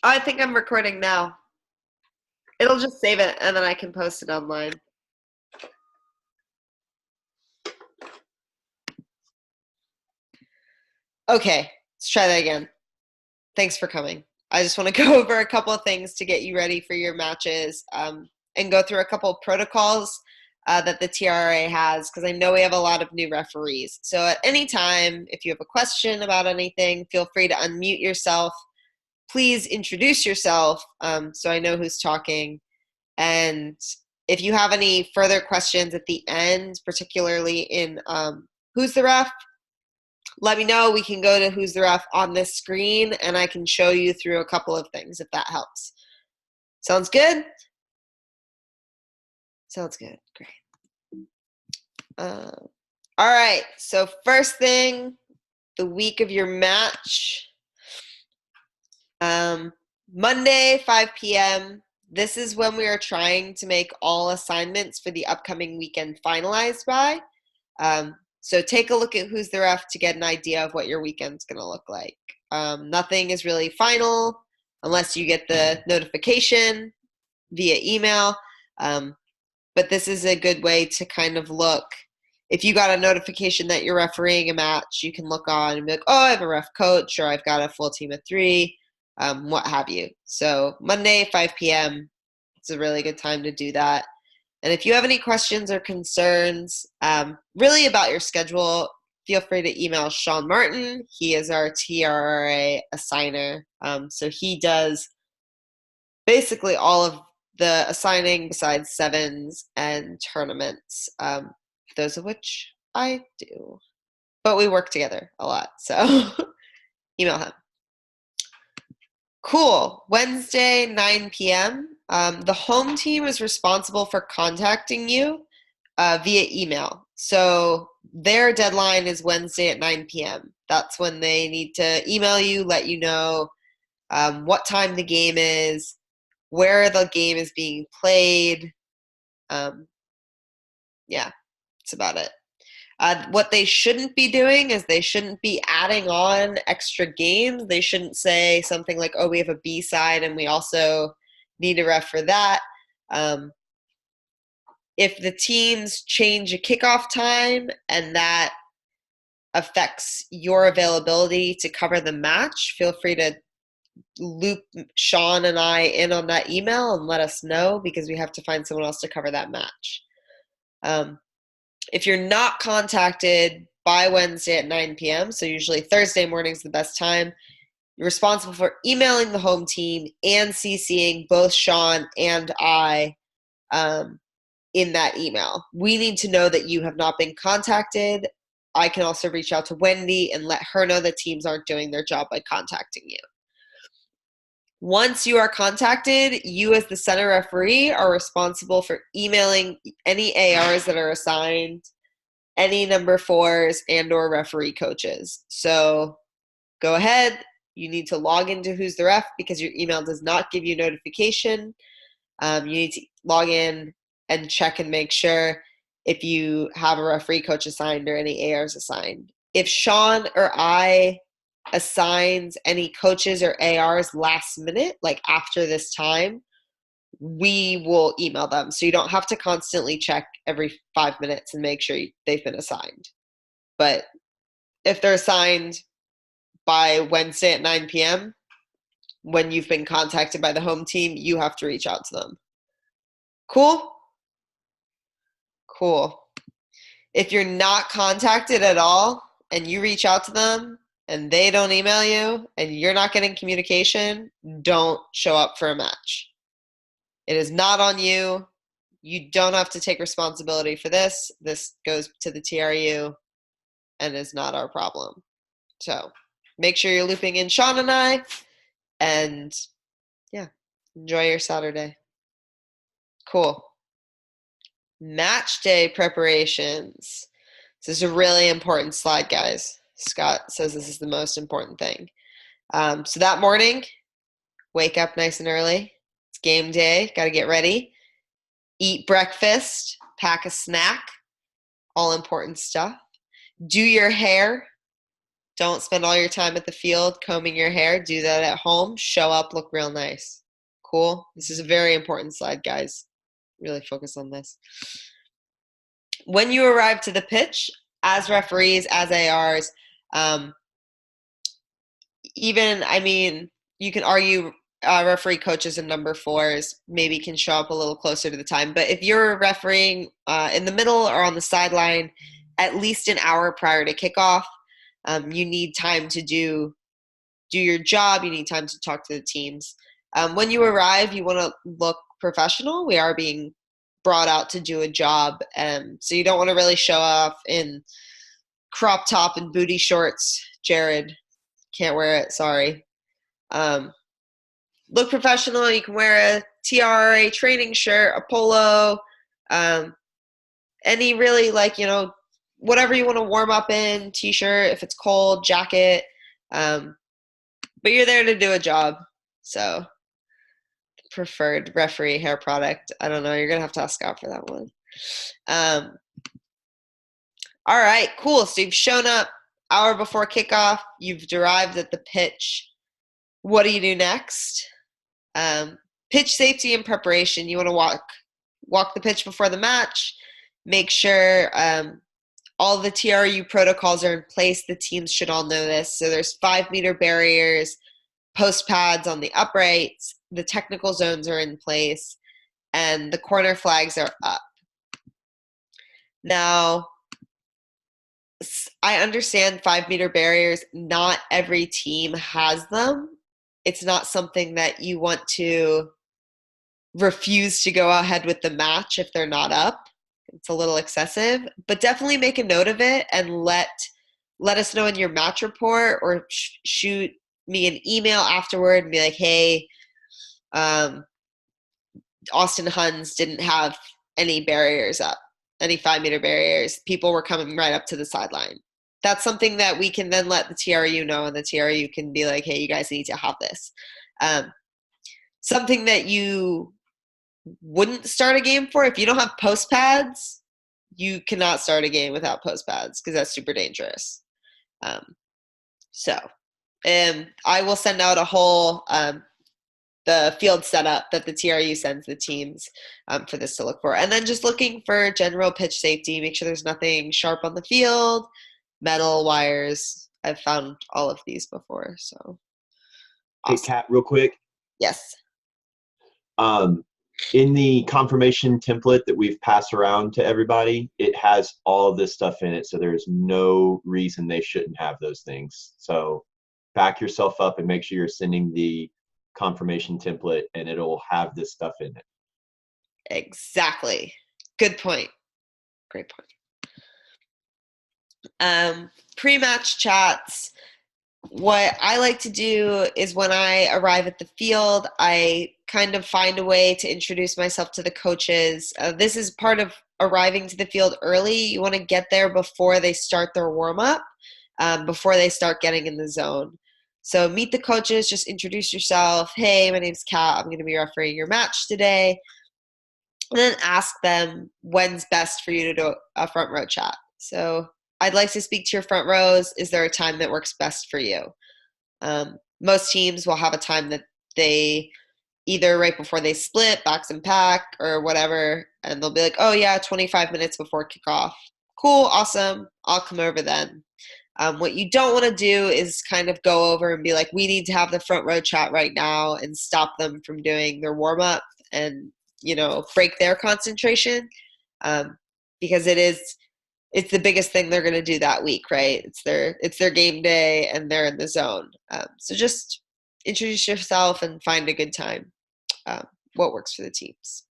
I think I'm recording now. It'll just save it and then I can post it online. Okay, let's try that again. Thanks for coming. I just want to go over a couple of things to get you ready for your matches and go through a couple of protocols that the TRRA has because I know we have a lot of new referees. So at any time, if you have a question about anything, feel free to unmute yourself. Please introduce yourself so I know who's talking. And if you have any further questions at the end, particularly in Who's the Ref, let me know. We can go to Who's the Ref on this screen and I can show you through a couple of things if that helps. Sounds good? Sounds good. Great. All right. So first thing, the week of your match. Monday, 5 p.m. This is when we are trying to make all assignments for the upcoming weekend finalized by. So take a look at Who's the Ref to get an idea of what your weekend's going to look like. Nothing is really final unless you get the notification via email. But this is a good way to kind of look. If you got a notification that you're refereeing a match, you can look on and be like, oh, I have a ref coach, or I've got a full team of 3, what have you. So Monday, 5 p.m., it's a really good time to do that. And if you have any questions or concerns really about your schedule, feel free to email Sean Martin. He is our TRRA assigner. So he does basically all of the assigning besides sevens and tournaments, those of which I do. But we work together a lot, so email him. Cool. Wednesday, 9 p.m. The home team is responsible for contacting you via email. So their deadline is Wednesday at 9 p.m. That's when they need to email you, let you know what time the game is, where the game is being played. Yeah, that's about it. What they shouldn't be doing is they shouldn't be adding on extra games. They shouldn't say something like, oh, we have a B side and we also need a ref for that. If the teams change a kickoff time and that affects your availability to cover the match, feel free to loop Sean and I in on that email and let us know because we have to find someone else to cover that match. If you're not contacted by Wednesday at 9 p.m., so usually Thursday morning is the best time, you're responsible for emailing the home team and CCing both Sean and I in that email. We need to know that you have not been contacted. I can also reach out to Wendy and let her know that teams aren't doing their job by contacting you. Once you are contacted, you as the center referee are responsible for emailing any ARs that are assigned, any number 4s and or referee coaches. So go ahead. You need to log into Who's the Ref because your email does not give you notification. You need to log in and check and make sure if you have a referee coach assigned or any ARs assigned. If Sean or I assigns any coaches or ARs last minute, like after this time, we will email them. So you don't have to constantly check every 5 minutes and make sure they've been assigned. But if they're assigned by Wednesday at 9 p.m., when you've been contacted by the home team, you have to reach out to them. Cool? Cool. If you're not contacted at all and you reach out to them and they don't email you and you're not getting communication, don't show up for a match. It is not on you. You don't have to take responsibility for this. This goes to the TRU and is not our problem. So make sure you're looping in Sean and I, and yeah, enjoy your Saturday. Cool. Match day preparations. This is a really important slide, guys. Scott says this is the most important thing. So that morning, wake up nice and early. It's game day. Got to get ready. Eat breakfast. Pack a snack. All important stuff. Do your hair. Don't spend all your time at the field combing your hair. Do that at home. Show up, look real nice. Cool. This is a very important slide, guys. Really focus on this. When you arrive to the pitch, as referees, as ARs, even, I mean, you can argue referee coaches and number fours maybe can show up a little closer to the time. But if you're refereeing in the middle or on the sideline, at least an hour prior to kickoff, you need time to do your job. You need time to talk to the teams. When you arrive, you want to look professional. We are being brought out to do a job, so you don't want to really show off in crop top and booty shorts. Jared, can't wear it, sorry. Look professional. You can wear a TRRA training shirt, a polo, any really, like, you know, whatever you want to warm up in, t-shirt if it's cold, jacket, but you're there to do a job. So preferred referee hair product, I don't know, you're gonna have to ask out for that one. All right, cool. So you've shown up hour before kickoff, you've arrived at the pitch. What do you do next? Pitch safety and preparation. You want to walk the pitch before the match, make sure all the TRU protocols are in place. The teams should all know this. So there's 5-meter barriers, post pads on the uprights, the technical zones are in place, and the corner flags are up. Now, I understand 5-meter barriers. Not every team has them. It's not something that you want to refuse to go ahead with the match if they're not up. It's a little excessive, but definitely make a note of it and let us know in your match report, or shoot me an email afterward and be like, hey, Austin Huns didn't have any barriers up, any 5-meter barriers. People were coming right up to the sideline. That's something that we can then let the TRU know, and the TRU can be like, hey, you guys need to have this. Something that you wouldn't start a game for, if you don't have post pads, you cannot start a game without post pads, because that's super dangerous. I will send out a whole the field setup that the TRU sends the teams for this to look for. And then just looking for general pitch safety, make sure there's nothing sharp on the field, metal, wires. I've found all of these before. So, awesome. Hey, Kat, real quick. Yes. In the confirmation template that we've passed around to everybody, it has all of this stuff in it. So there's no reason they shouldn't have those things. So back yourself up and make sure you're sending the confirmation template, and it'll have this stuff in it. Exactly. Good point. Great point. Pre-match chats. What I like to do is when I arrive at the field, I kind of find a way to introduce myself to the coaches. This is part of arriving to the field early. You want to get there before they start their warm-up, before they start getting in the zone. So meet the coaches, just introduce yourself. Hey, my name's Kat. I'm going to be refereeing your match today. And then ask them when's best for you to do a front row chat. So I'd like to speak to your front rows. Is there a time that works best for you? Most teams will have a time that they either right before they split, backs and pack, or whatever, and they'll be like, oh yeah, 25 minutes before kickoff. Cool, awesome, I'll come over then. What you don't want to do is kind of go over and be like, we need to have the front row chat right now, and stop them from doing their warm-up and, you know, break their concentration, because it's the biggest thing they're going to do that week, right? It's their game day and they're in the zone. So just introduce yourself and find a good time. What works for the teams.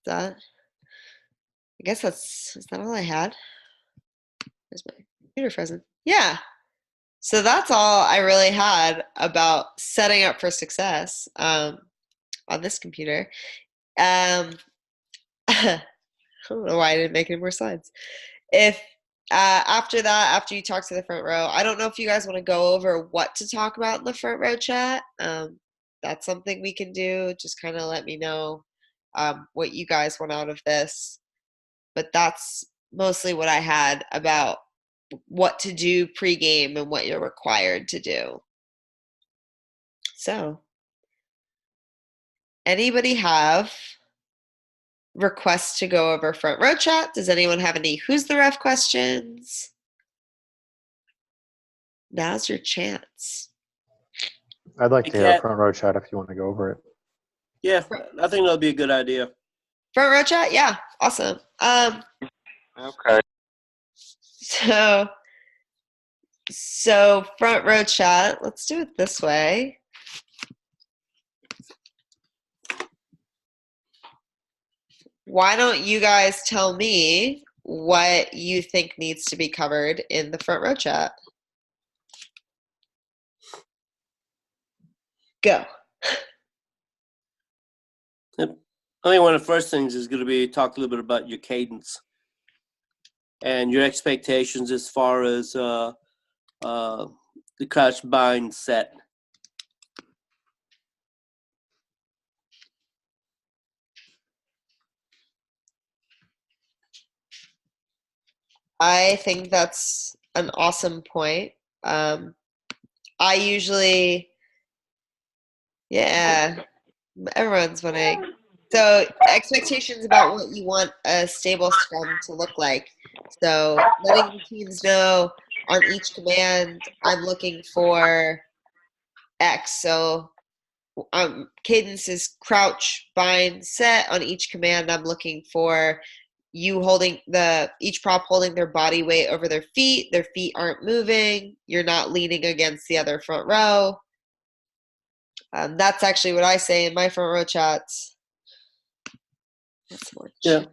Yeah. I guess is that all I had? Where's my computer frozen? Yeah. So that's all I really had about setting up for success on this computer. I don't know why I didn't make any more slides. If after that, after you talk to the front row, I don't know if you guys want to go over what to talk about in the front row chat. That's something we can do. Just kind of let me know what you guys want out of this. but that's mostly what I had about what to do pregame and what you're required to do. So, anybody have requests to go over front row chat? Does anyone have any who's the ref questions? Now's your chance. I'd like Hey, to hear a Kat. front row chat if you want to go over it. Yeah, I think that'll be a good idea. Front row chat? Yeah, awesome. Okay. So front row chat, let's do it this way. Why don't you guys tell me what you think needs to be covered in the front row chat? Go. Yep. I think one of the first things is going to be talk a little bit about your cadence and your expectations as far as the crouch bind set. I think that's an awesome point. I usually, yeah, everyone's wanting. So expectations about what you want a stable scrum to look like. So letting the teams know on each command, I'm looking for X. So cadence is crouch, bind, set. On each command, I'm looking for you holding each prop holding their body weight over their feet aren't moving, you're not leaning against the other front row. That's actually what I say in my front row chats. That's more Yeah.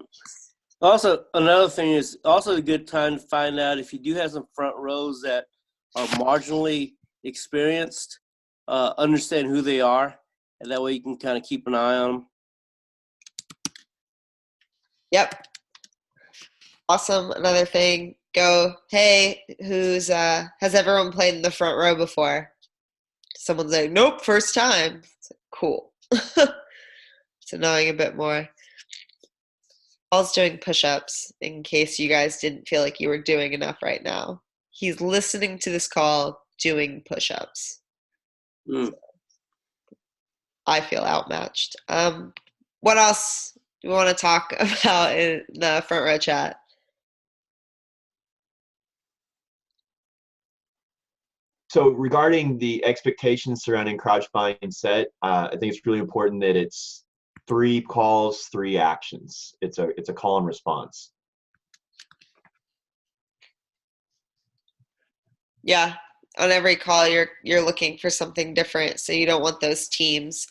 Also, another thing is also a good time to find out if you do have some front rows that are marginally experienced, understand who they are, and that way you can kind of keep an eye on them. Yep. Awesome. Another thing, go, hey, has everyone played in the front row before? Someone's like, nope, first time. It's like, cool. So knowing a bit more. Paul's doing push-ups in case you guys didn't feel like you were doing enough right now. He's listening to this call doing push-ups. Mm. I feel outmatched. What else do we want to talk about in the front row chat? So regarding the expectations surrounding crouch bind set, I think it's really important that it's 3 calls, 3 actions. It's a call and response. Yeah, on every call you're looking for something different, so you don't want those teams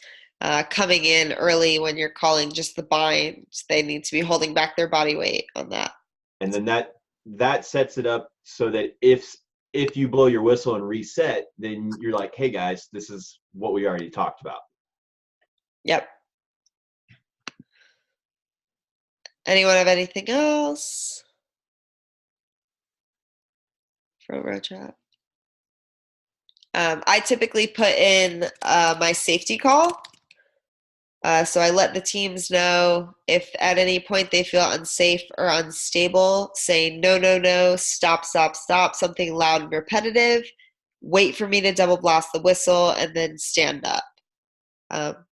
coming in early when you're calling just the bind. They need to be holding back their body weight on that. And then that sets it up so that if you blow your whistle and reset, then you're like, hey guys, this is what we already talked about. Yep. Anyone have anything else? Front row chat. I typically put in my safety call. So I let the teams know if at any point they feel unsafe or unstable, say no, no, no, stop, stop, stop, something loud and repetitive. Wait for me to double blast the whistle and then stand up.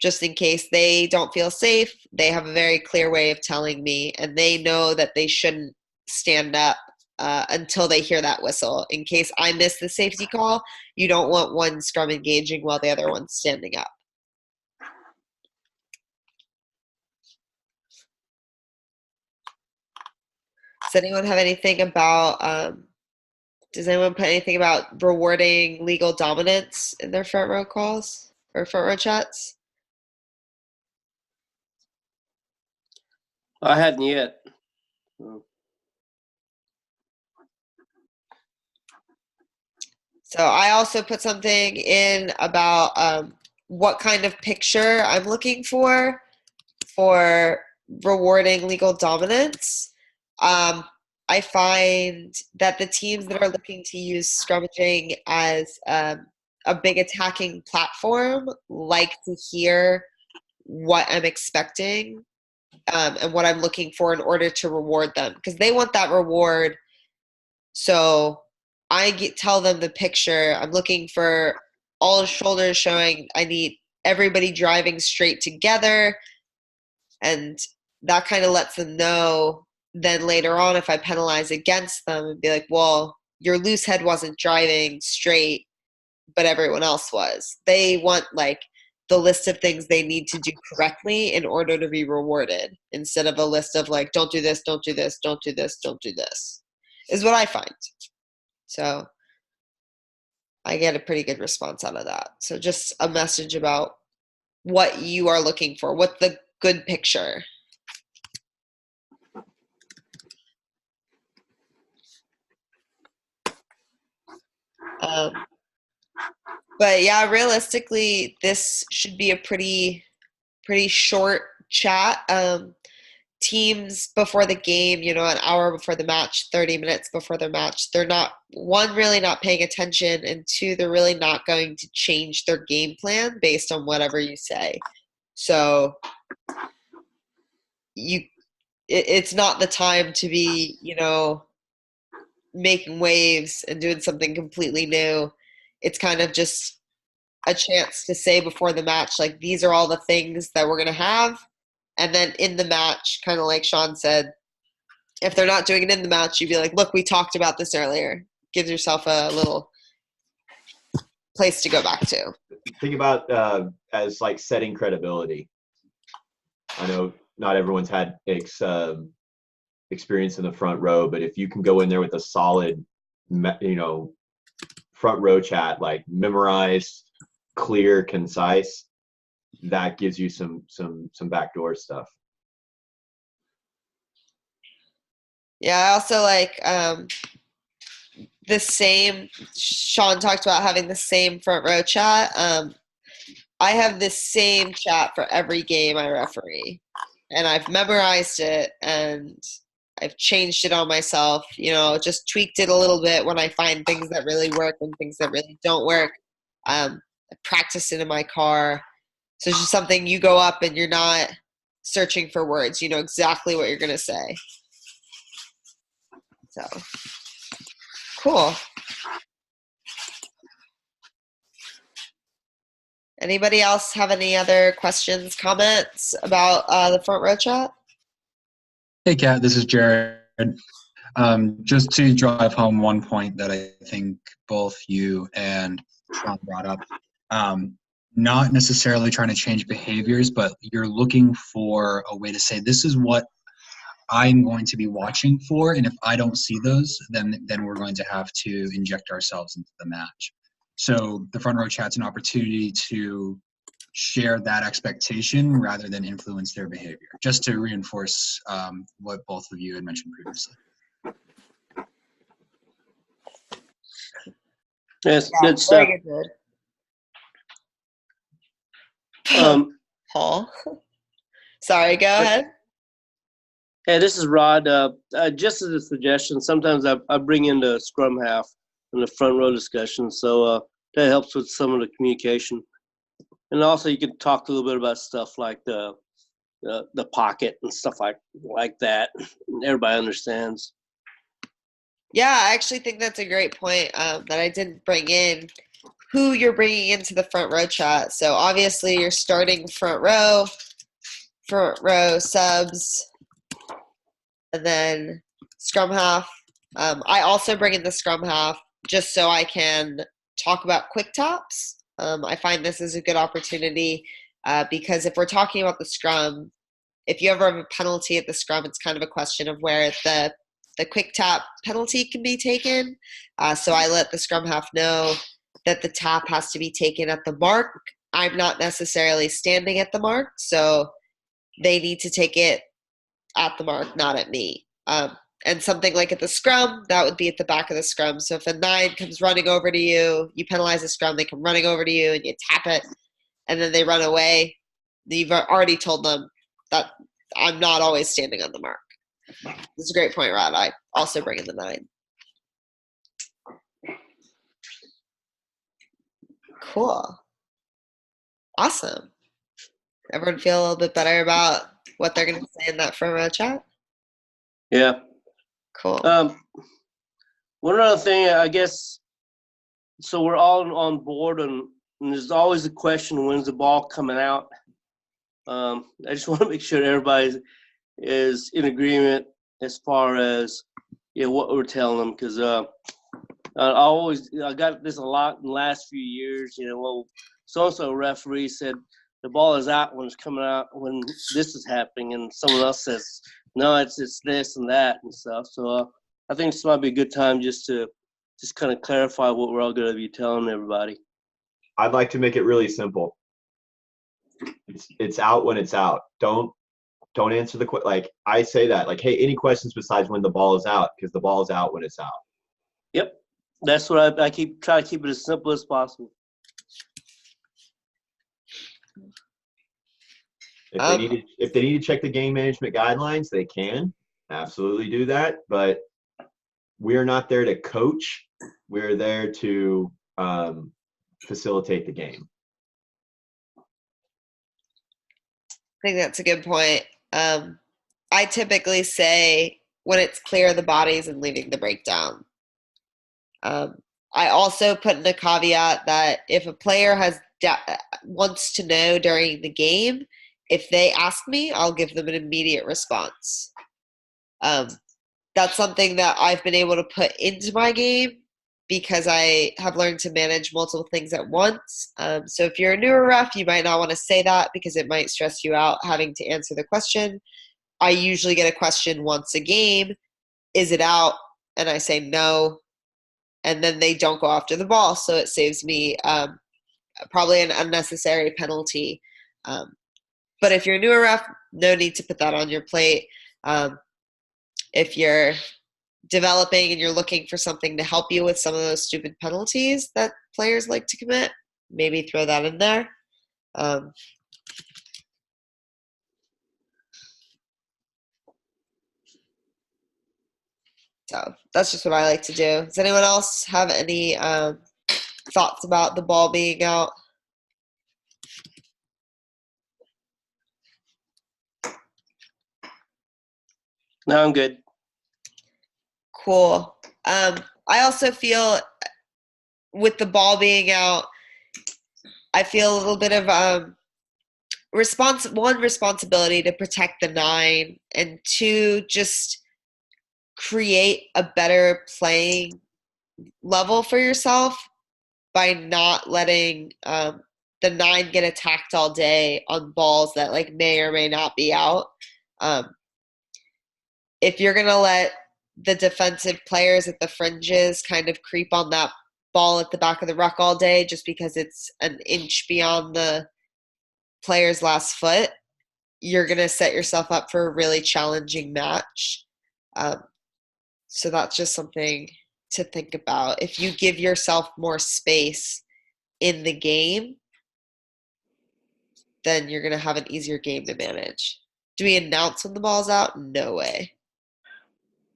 Just in case they don't feel safe, they have a very clear way of telling me, and they know that they shouldn't stand up until they hear that whistle. In case I miss the safety call, you don't want one scrum engaging while the other one's standing up. Does anyone have anything about, does anyone put anything about rewarding legal dominance in their front row calls or front row chats? I hadn't yet. So I also put something in about what kind of picture I'm looking for rewarding legal dominance. I find that the teams that are looking to use scrummaging as a big attacking platform like to hear what I'm expecting and what I'm looking for in order to reward them, because they want that reward. So tell them the picture. I'm looking for all shoulders showing. I need everybody driving straight together, and that kind of lets them know. Then later on, if I penalize against them and be like, well, your loose head wasn't driving straight, but everyone else was. They want like the list of things they need to do correctly in order to be rewarded, instead of a list of like, don't do this, don't do this, don't do this, don't do this, is what I find. So I get a pretty good response out of that. So just a message about what you are looking for. What's the good picture? But yeah, realistically, this should be a pretty short chat. Teams before the game, an hour before the match, 30 minutes before their match, they're not, one, really not paying attention, and two, they're really not going to change their game plan based on whatever you say. So it's not the time to be, making waves and doing something completely new. It's kind of just a chance to say before the match, like, these are all the things that we're going to have. And then in the match, kind of like Sean said, if they're not doing it in the match, you'd be like, look, we talked about this earlier. Gives yourself a little place to go back to. Think about as like setting credibility. I know not everyone's had experience in the front row, but if you can go in there with a solid, front row chat, like memorized, clear, concise, that gives you some backdoor stuff. Yeah, I also like the same. Sean talked about having the same front row chat. I have the same chat for every game I referee, and I've memorized it, and I've changed it on myself. Just tweaked it a little bit when I find things that really work and things that really don't work. I practice it in my car. So it's just something you go up and you're not searching for words. You know exactly what you're going to say. So, cool. Anybody else have any other questions, comments about the front row chat? Hey, Kat, this is Jared. Just to drive home one point that I think both you and Sean brought up, not necessarily trying to change behaviors, but you're looking for a way to say, this is what I'm going to be watching for, and if I don't see those, then we're going to have to inject ourselves into the match. So the front row chat's an opportunity to share that expectation rather than influence their behavior, just to reinforce what both of you had mentioned previously. Yes, good stuff. Very good. Paul. Sorry, go ahead. Hey, this is Rod. Just as a suggestion, sometimes I bring in the scrum half in the front row discussion, so that helps with some of the communication. And also, you can talk a little bit about stuff like the pocket and stuff like that. Everybody understands. Yeah, I actually think that's a great point that I didn't bring in. Who you're bringing into the front row chat. So obviously, you're starting front row subs, and then scrum half. I also bring in the scrum half just so I can talk about quick taps. I find this is a good opportunity because if we're talking about the scrum, if you ever have a penalty at the scrum, it's kind of a question of where the quick tap penalty can be taken. So I let the scrum half know that the tap has to be taken at the mark. I'm not necessarily standing at the mark, so they need to take it at the mark, not at me. And something like at the scrum, that would be at the back of the scrum. So if a 9 comes running over to you, you penalize the scrum, they come running over to you and you tap it, and then they run away. You've already told them that I'm not always standing on the mark. This is a great point, Rod. I also bring in the 9. Cool. Awesome. Everyone feel a little bit better about what they're going to say in that front row chat? Yeah. Cool. One other thing, I guess, so we're all on board, and there's always the question, when's the ball coming out? I just want to make sure everybody is in agreement as far as what we're telling them, because I got this a lot in the last few years. Well, so-and-so referee said the ball is out when it's coming out, when this is happening, and someone else says, no, it's this and that and stuff. So I think this might be a good time just to kind of clarify what we're all going to be telling everybody. I'd like to make it really simple. It's out when it's out. Don't answer the question. Like I say that, like, hey, any questions besides when the ball is out, because the ball is out when it's out. Yep. That's what I try to keep it as simple as possible. If they need to check the game management guidelines, they can absolutely do that. But we're not there to coach. We're there to facilitate the game. I think that's a good point. I typically say when it's clear of the bodies and leaving the breakdown. I also put in a caveat that if a player wants to know during the game, if they ask me, I'll give them an immediate response. That's something that I've been able to put into my game because I have learned to manage multiple things at once. So if you're a newer ref, you might not want to say that because it might stress you out having to answer the question. I usually get a question once a game. Is it out? And I say no. And then they don't go after the ball. So it saves me probably an unnecessary penalty. But if you're a newer ref, no need to put that on your plate. If you're developing and you're looking for something to help you with some of those stupid penalties that players like to commit, maybe throw that in there. So that's just what I like to do. Does anyone else have any thoughts about the ball being out? No, I'm good. Cool. I also feel with the ball being out, I feel a little bit of responsibility to protect the 9, and 2, just create a better playing level for yourself by not letting the 9 get attacked all day on balls that like may or may not be out. If you're going to let the defensive players at the fringes kind of creep on that ball at the back of the ruck all day just because it's an inch beyond the player's last foot, you're going to set yourself up for a really challenging match. So that's just something to think about. If you give yourself more space in the game, then you're going to have an easier game to manage. Do we announce when the ball's out? No way.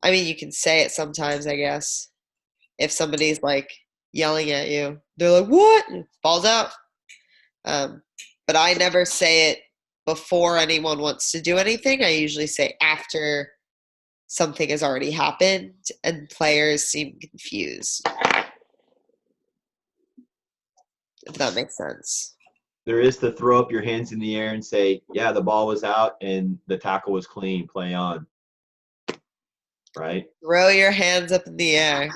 I mean, you can say it sometimes, I guess. If somebody's like yelling at you, they're like, what? Ball's out. But I never say it before anyone wants to do anything. I usually say after something has already happened and players seem confused. If that makes sense. There is to throw up your hands in the air and say, yeah, the ball was out and the tackle was clean, play on. Right? Throw your hands up in the air.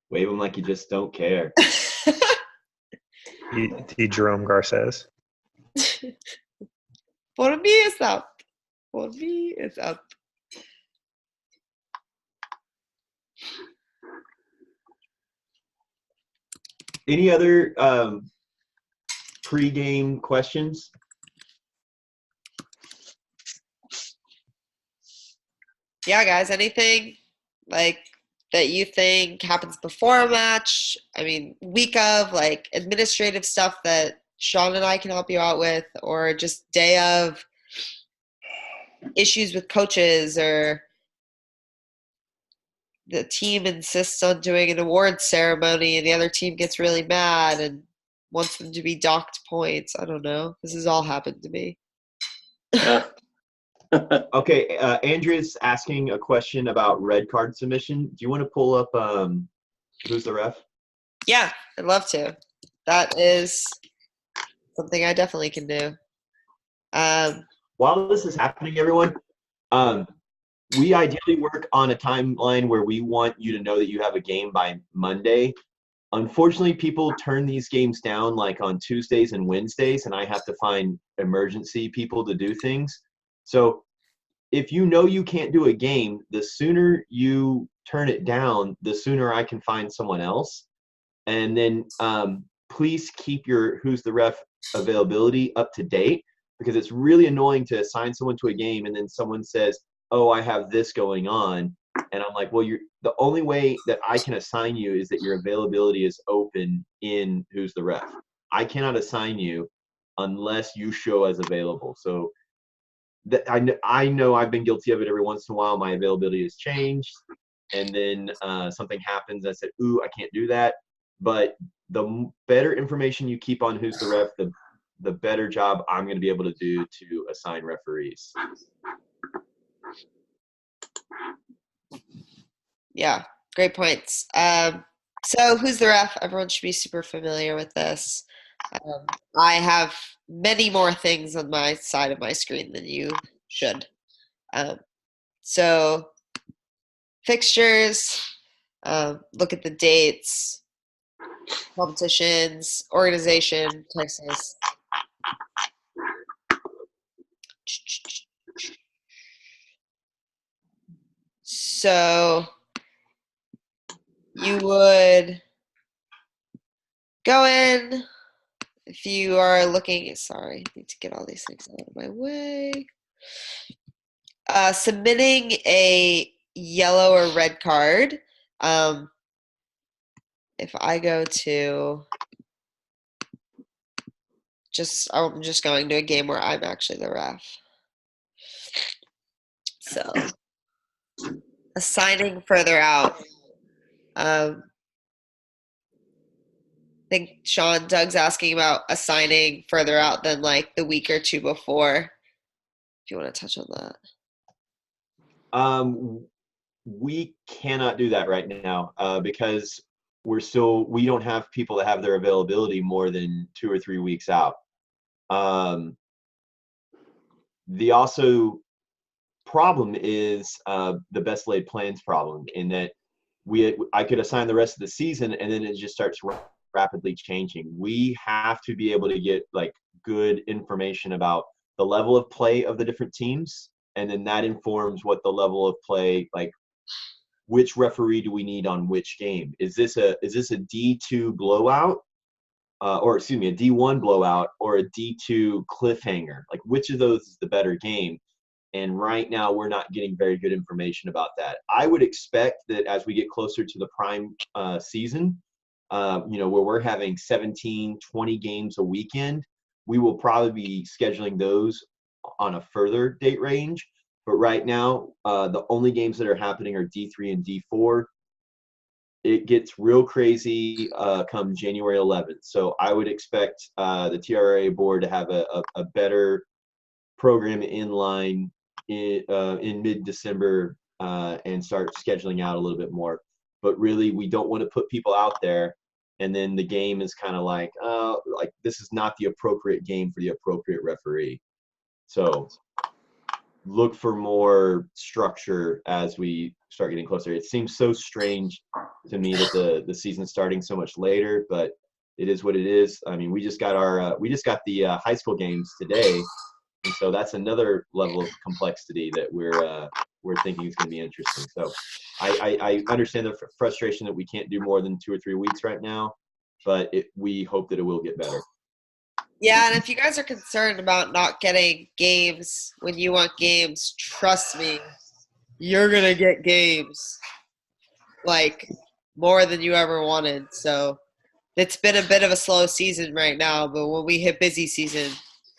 Wave them like you just don't care. The Jerome Garces. For me, it's up. For me, it's up. Any other pre-game questions? Yeah, guys, anything like that you think happens before a match? I mean, week of, like administrative stuff that Sean and I can help you out with, or just day of issues with coaches, or the team insists on doing an awards ceremony and the other team gets really mad and wants them to be docked points. I don't know. This has all happened to me. Okay, Andrea's asking a question about red card submission. Do you want to pull up Who's the Ref? Yeah, I'd love to. That is something I definitely can do. While this is happening, everyone, we ideally work on a timeline where we want you to know that you have a game by Monday. Unfortunately, people turn these games down like on Tuesdays and Wednesdays, and I have to find emergency people to do things. So if you know you can't do a game, the sooner you turn it down, the sooner I can find someone else. And then please keep your Who's the Ref availability up to date, because it's really annoying to assign someone to a game and then someone says, oh, I have this going on. And I'm like, well, the only way that I can assign you is that your availability is open in Who's the Ref. I cannot assign you unless you show as available. So I know I've been guilty of it every once in a while. My availability has changed, and then something happens. I said, ooh, I can't do that. But the better information you keep on Who's the Ref, the better job I'm going to be able to do to assign referees. Yeah, great points. So Who's the Ref? Everyone should be super familiar with this. I have many more things on my side of my screen than you should. So fixtures, look at the dates, competitions, organization, Texas. So you would go in if you are looking, sorry, I need to get all these things out of my way. Submitting a yellow or red card. If I go to I'm just going to a game where I'm actually the ref. So assigning further out. I think Doug's asking about assigning further out than like the week or two before. If you want to touch on that. We cannot do that right now because we don't have people that have their availability more than 2 or 3 weeks out. The also problem is the best laid plans problem, in that I could assign the rest of the season and then it just starts rapidly changing. We have to be able to get like good information about the level of play of the different teams, and then that informs what the level of play, like which referee do we need on which game. Is this a D2 blowout or excuse me, a D1 blowout or a D2 cliffhanger? Like which of those is the better game? And right now we're not getting very good information about that. I would expect that as we get closer to the prime season, where we're having 17, 20 games a weekend, we will probably be scheduling those on a further date range. But right now, the only games that are happening are D3 and D4. It gets real crazy come January 11th. So I would expect the TRRA board to have a better program in line in mid-December and start scheduling out a little bit more. But really, we don't want to put people out there and then the game is kind of like this is not the appropriate game for the appropriate referee. So look for more structure as we start getting closer. It seems so strange to me that the season's starting so much later, but it is what it is. I mean, we just got the high school games today, and so that's another level of complexity that we're thinking is going to be interesting. So I understand the frustration that we can't do more than 2 or 3 weeks right now, but we hope that it will get better. Yeah, and if you guys are concerned about not getting games when you want games, trust me, you're going to get games, like, more than you ever wanted. So it's been a bit of a slow season right now, but when we hit busy season.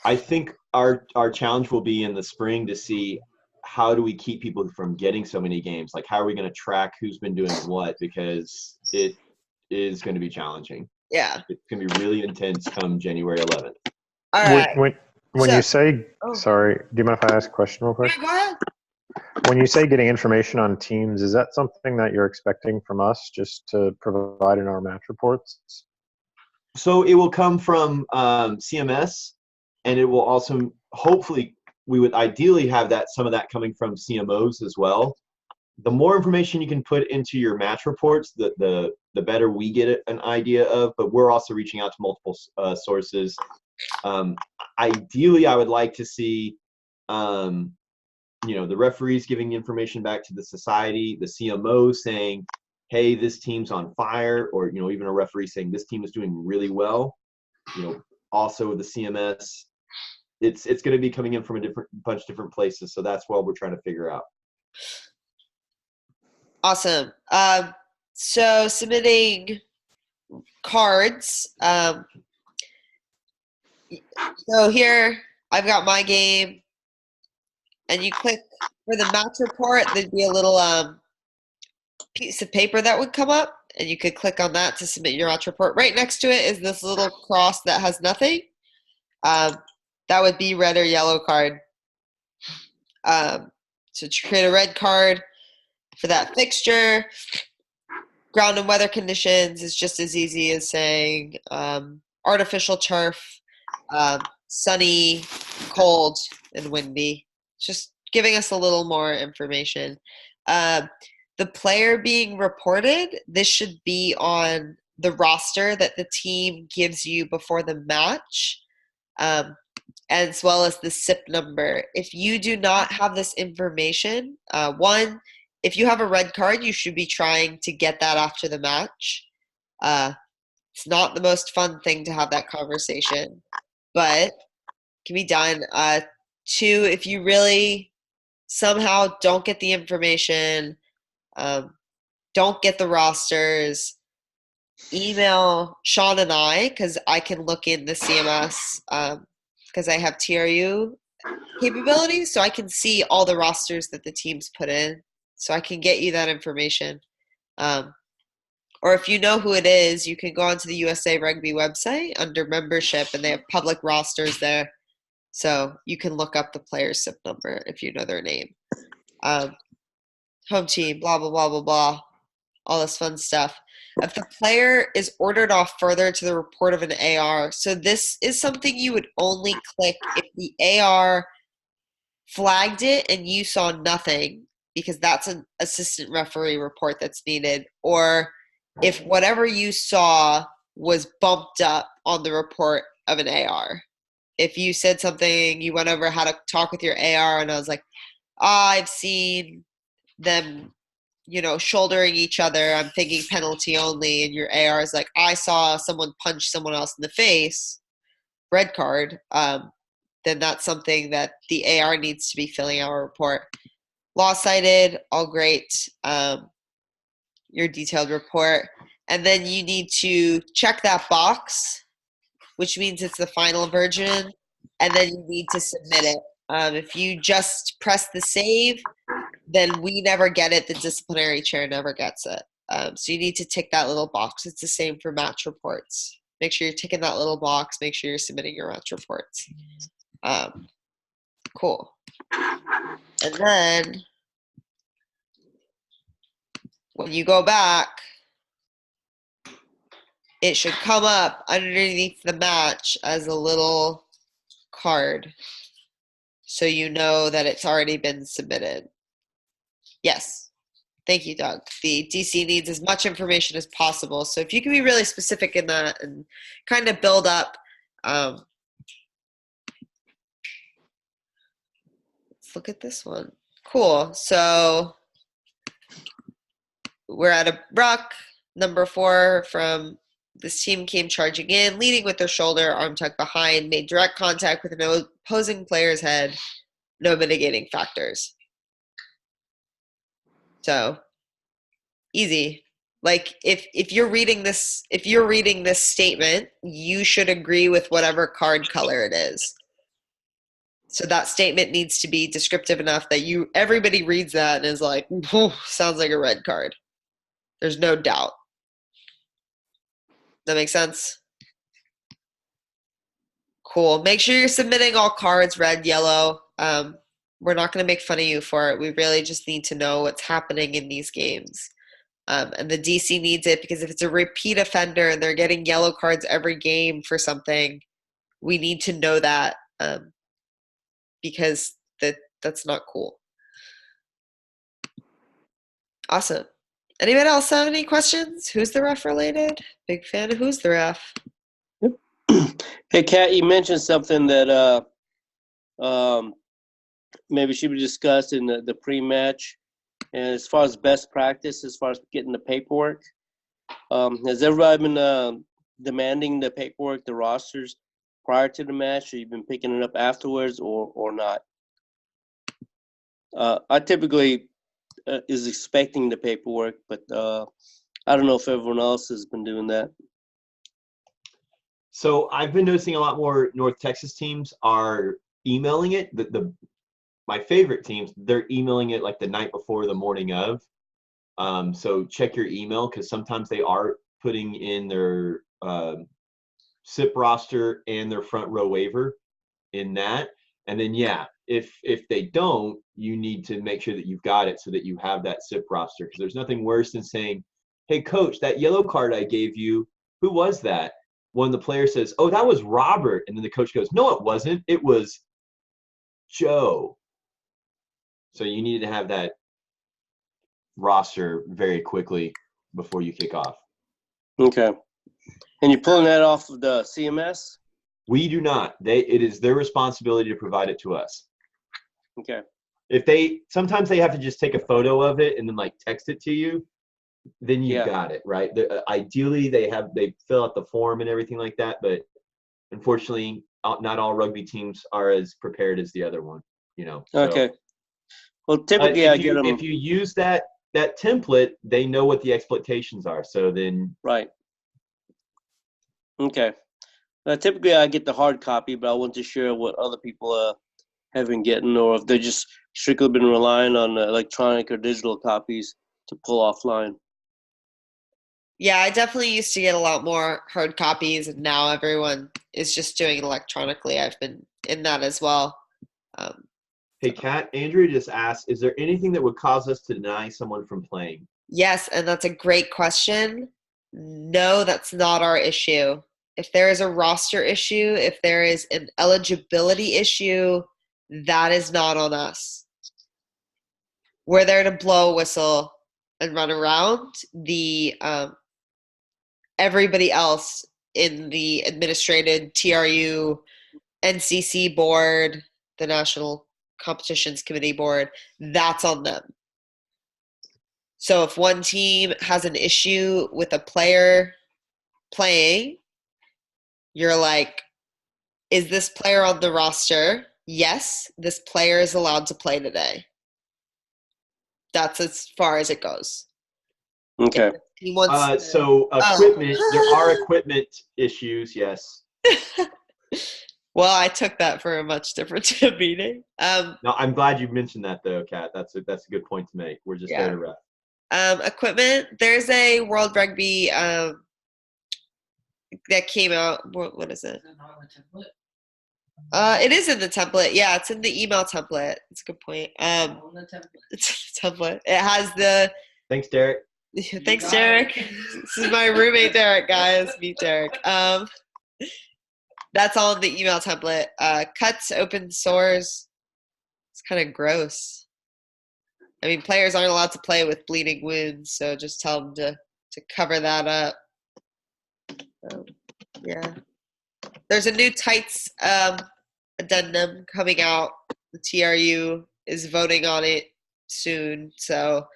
I think our challenge will be in the spring to see how do we keep people from getting so many games. Like, how are we going to track who's been doing what? Because it is going to be challenging. Yeah. It's going to be really intense come January 11th. All right. When So, you say, oh, sorry, do you mind if I ask a question real quick? yeah, go ahead. When you say getting information on teams, is that something that you're expecting from us just to provide in our match reports? So it will come from CMS, and it will also, hopefully, we would ideally have some of that coming from CMOs as well. The more information you can put into your match reports, the better we get an idea of. But we're also reaching out to multiple sources. Ideally, I would like to see, the referees giving information back to the society, the CMO saying, hey, this team's on fire, or even a referee saying this team is doing really well. Also the CMS, it's going to be coming in from a bunch of different places, so that's what we're trying to figure out. Awesome. So submitting cards. So here I've got my game, and you click for the match report. There'd be a little piece of paper that would come up, and you could click on that to submit your match report. Right next to it is this little cross that has nothing. That would be red or yellow card. So to create a red card for that fixture, ground and weather conditions is just as easy as saying artificial turf, sunny, cold, and windy. Just giving us a little more information. The player being reported, this should be on the roster that the team gives you before the match, as well as the SIP number. If you do not have this information, if you have a red card, you should be trying to get that after the match. It's not the most fun thing to have that conversation, but it can be done. Two, if you really somehow don't get the information, don't get the rosters, email Sean and I, because I can look in the CMS, because I have TRU capabilities, so I can see all the rosters that the teams put in, so I can get you that information. Or if you know who it is, you can go onto the USA Rugby website under membership, and they have public rosters there, so you can look up the player's SIP number if you know their name. Home team, blah, blah, blah, blah, blah, all this fun stuff. If the player is ordered off further to the report of an AR, so this is something you would only click if the AR flagged it and you saw nothing, because that's an assistant referee report that's needed, or if whatever you saw was bumped up on the report of an AR. If you said something, you went over how to talk with your AR, and I was like, I've seen them, shouldering each other, I'm thinking penalty only, and your AR is like, I saw someone punch someone else in the face, red card, then that's something that the AR needs to be filling out a report. Law cited, all great, your detailed report, and then you need to check that box, which means it's the final version, and then you need to submit it. If you just press the save, then we never get it. The disciplinary chair never gets it. So you need to tick that little box. It's the same for match reports. Make sure you're ticking that little box. Make sure you're submitting your match reports. Cool. And then when you go back, it should come up underneath the match as a little card, so you know that it's already been submitted. Yes. Thank you, Doug. The DC needs as much information as possible. So if you can be really specific in that and kind of build up, let's look at this one. Cool. So we're at a ruck. Number 4 from this team came charging in, leading with their shoulder, arm tucked behind, made direct contact with an opposing player's head. No mitigating factors. So easy. Like if you're reading this statement, you should agree with whatever card color it is. So that statement needs to be descriptive enough that everybody reads that and is like, sounds like a red card. There's no doubt. That makes sense? Cool. Make sure you're submitting all cards, red, yellow. We're not going to make fun of you for it. We really just need to know what's happening in these games. And the DC needs it because if it's a repeat offender and they're getting yellow cards every game for something, we need to know that because that's not cool. Awesome. Anybody else have any questions? Who's the ref related? Big fan of Who's the Ref. Hey, Kat, you mentioned something that maybe should be discussed in the pre-match. And as far as best practice, as far as getting the paperwork, has everybody been demanding the paperwork, the rosters, prior to the match, or you've been picking it up afterwards, or not? I typically is expecting the paperwork, but I don't know if everyone else has been doing that. So I've been noticing a lot more North Texas teams are emailing it. My favorite teams, they're emailing it like the night before, the morning of. So check your email because sometimes they are putting in their SIP roster and their front row waiver in that. And then, yeah, if they don't, you need to make sure that you've got it so that you have that SIP roster, because there's nothing worse than saying, hey, coach, that yellow card I gave you, who was that? When the player says, oh, that was Robert. And then the coach goes, no, it wasn't. It was Joe. So you need to have that roster very quickly before you kick off. Okay. And you're pulling that off of the CMS? We do not. It is their responsibility to provide it to us. Okay. Sometimes they have to just take a photo of it and then like text it to you. Then you got it, right? Ideally, they fill out the form and everything like that, but unfortunately, not all rugby teams are as prepared as the other one. So. Okay. Well, typically I get them. If you use that template, they know what the expectations are. So then. Right. Okay. Typically I get the hard copy, but I want to share what other people have been getting, or if they just strictly been relying on electronic or digital copies to pull offline. Yeah, I definitely used to get a lot more hard copies, and now everyone is just doing it electronically. I've been in that as well. Hey, Kat, Andrea just asked, is there anything that would cause us to deny someone from playing? Yes, and that's a great question. No, that's not our issue. If there is a roster issue, if there is an eligibility issue, that is not on us. We're there to blow a whistle and run around. Everybody else in the administrative TRU, NCC board, the National Competitions Committee board, that's on them. So if one team has an issue with a player playing, you're like, is this player on the roster? Yes, this player is allowed to play today. That's as far as it goes. Okay. So equipment, there are equipment issues, yes. Well, I took that for a much different meaning. No, I'm glad you mentioned that though, Kat. That's a good point to make. We're just there to ref. Equipment, there's a World Rugby that came out. What is it? It is in the template. Yeah, it's in the email template. It's a good point. It's in the template. It has the. Thanks, Derek. Thanks, Derek. This is my roommate, Derek, guys. Meet Derek. That's all in the email template. Cuts, open sores. It's kind of gross. I mean, players aren't allowed to play with bleeding wounds, so just tell them to cover that up. Yeah. There's a new tights addendum coming out. The TRU is voting on it soon. So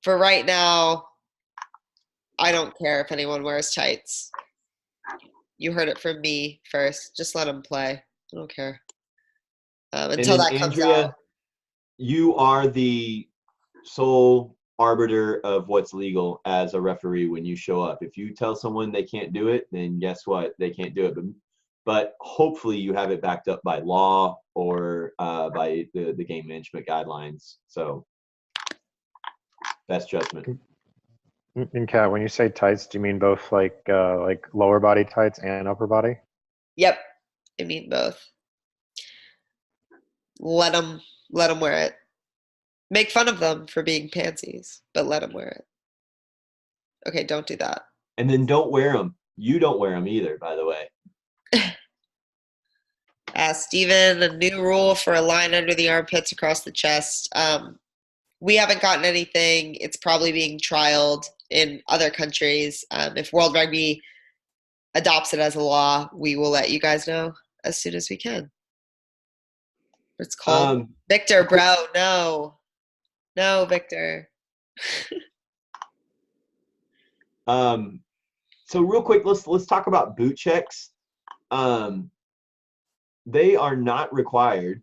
for right now, I don't care if anyone wears tights. You heard it from me first. Just let them play. I don't care. Until that comes out. You are the sole arbiter of what's legal as a referee when you show up. If you tell someone they can't do it, then guess what? They can't do it. But hopefully you have it backed up by law or by the game management guidelines. So best judgment. And Kat, when you say tights, do you mean both like lower body tights and upper body? Yep. I mean both. Let them wear it. Make fun of them for being pansies, but let them wear it. Okay, don't do that. And then don't wear them. You don't wear them either, by the way. Steven, a new rule for a line under the armpits across the chest. We haven't gotten anything. It's probably being trialed in other countries. If World Rugby adopts it as a law, we will let you guys know as soon as we can. It's called Victor, bro. No, Victor. So real quick, let's talk about boot checks. They are not required,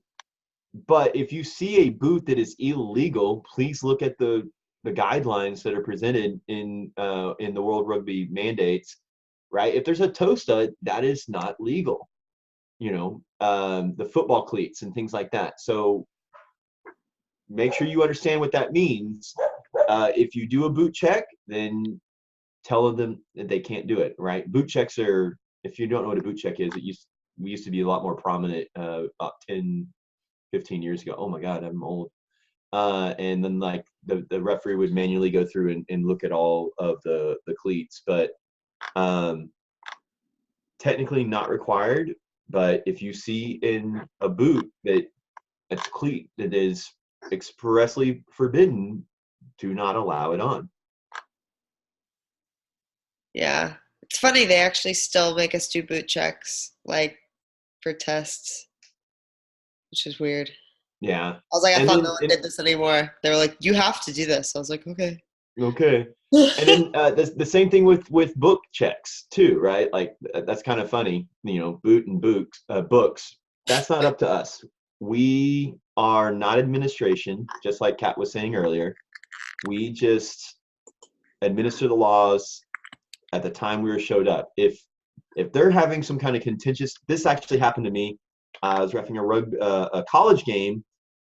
but if you see a boot that is illegal, please look at the guidelines that are presented in the World Rugby mandates. Right? If there's a toe stud, that is not legal. You know, the football cleats and things like that. So make sure you understand what that means. If you do a boot check, then tell them that they can't do it, right? Boot checks are, if you don't know what a boot check is, we used to be a lot more prominent about 10, 15 years ago. Oh my God, I'm old. And then like the referee would manually go through and look at all of the cleats, but technically not required. But if you see in a boot that it's a cleat that is expressly forbidden, do not allow it on. Yeah. It's funny, they actually still make us do boot checks, like for tests, which is weird. Yeah. I was like, I thought no one did this anymore. They were like, you have to do this. I was like, okay. Okay. And then the same thing with book checks too, right? Like that's kind of funny, you know, boot and books. That's not up to us. We are not administration, just like Kat was saying earlier. We just administer the laws at the time we were showed up. If they're having some kind of contentious, this actually happened to me. I was reffing a college game,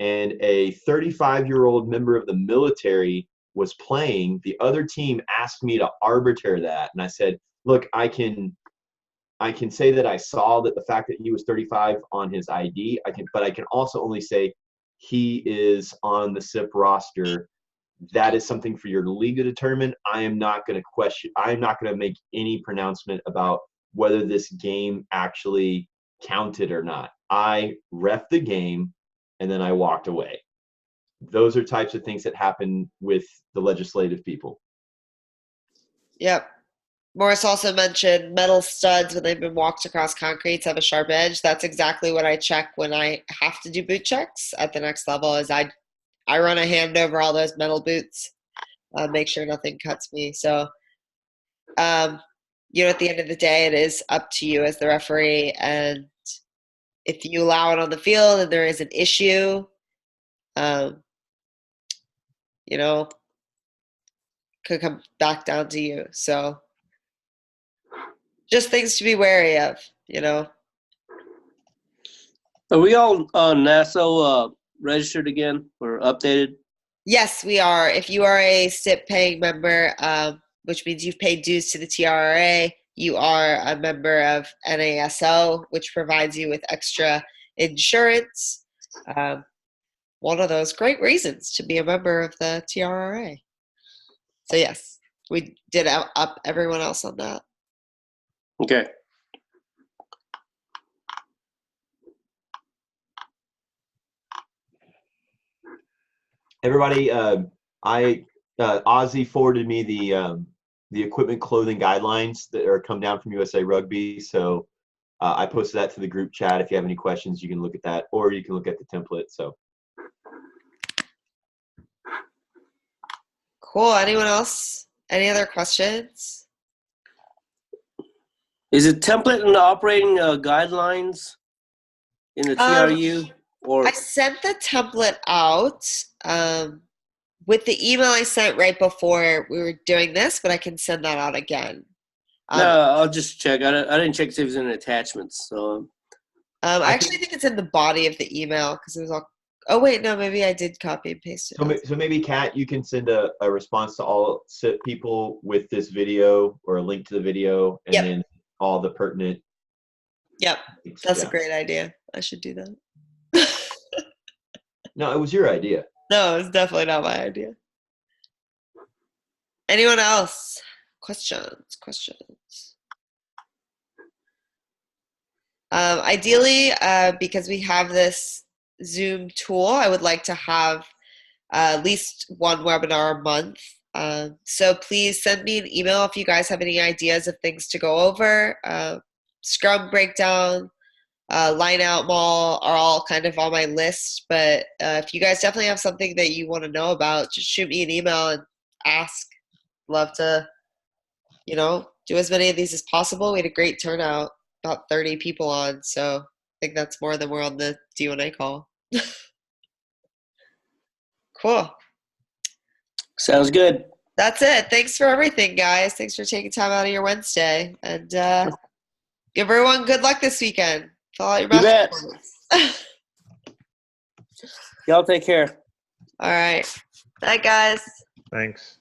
and a 35-year-old member of the military was playing. The other team asked me to arbiter that, and I said, look, I can say that I saw that the fact that he was 35 on his ID, but I can also only say he is on the SIP roster. That is something for your league to determine. I am not going to question. I am not going to make any pronouncement about whether this game actually counted or not. I ref the game, and then I walked away. Those are types of things that happen with the legislative people. Yep. Morris also mentioned metal studs when they've been walked across concrete have a sharp edge. That's exactly what I check when I have to do boot checks at the next level. Is I run a hand over all those metal boots, make sure nothing cuts me. So, you know, at the end of the day, it is up to you as the referee. And if you allow it on the field and there is an issue, you know, could come back down to you. So just things to be wary of, you know. Are we all NASO registered again or updated? Yes, we are. If you are a SIP paying member, which means you've paid dues to the TRRA, you are a member of NASO, which provides you with extra insurance. One of those great reasons to be a member of the TRRA. So yes, we did up everyone else on that. Okay. Everybody, Ozzy forwarded me the equipment clothing guidelines that are come down from USA Rugby. So I posted that to the group chat. If you have any questions, you can look at that, or you can look at the template. So cool. Anyone else? Any other questions? Is it template and operating guidelines in the TRU? Or I sent the template out with the email I sent right before we were doing this, but I can send that out again. No, I'll just check. I didn't check to see if it was in attachments. So I actually think it's in the body of the email because it was all. Oh wait, no, maybe I did copy and paste it. So maybe Kat, you can send a response to all SIP people with this video or a link to the video, and then all the pertinent Yep, that's Yeah. a great idea. I should do that. No, it was your idea. No, it's definitely not my idea. Anyone else? Questions. Ideally, because we have this Zoom tool, I would like to have at least one webinar a month. So please send me an email if you guys have any ideas of things to go over. Scrum breakdown, line out mall are all kind of on my list. But if you guys definitely have something that you want to know about, just shoot me an email and ask. Love to, do as many of these as possible. We had a great turnout, about 30 people on. So I think that's more than we're on the D1A call. Cool. Sounds good. That's it. Thanks for everything, guys. Thanks for taking time out of your Wednesday. And give everyone good luck this weekend. Fill out your You bet. reports. Y'all take care. All right. Bye, guys. Thanks.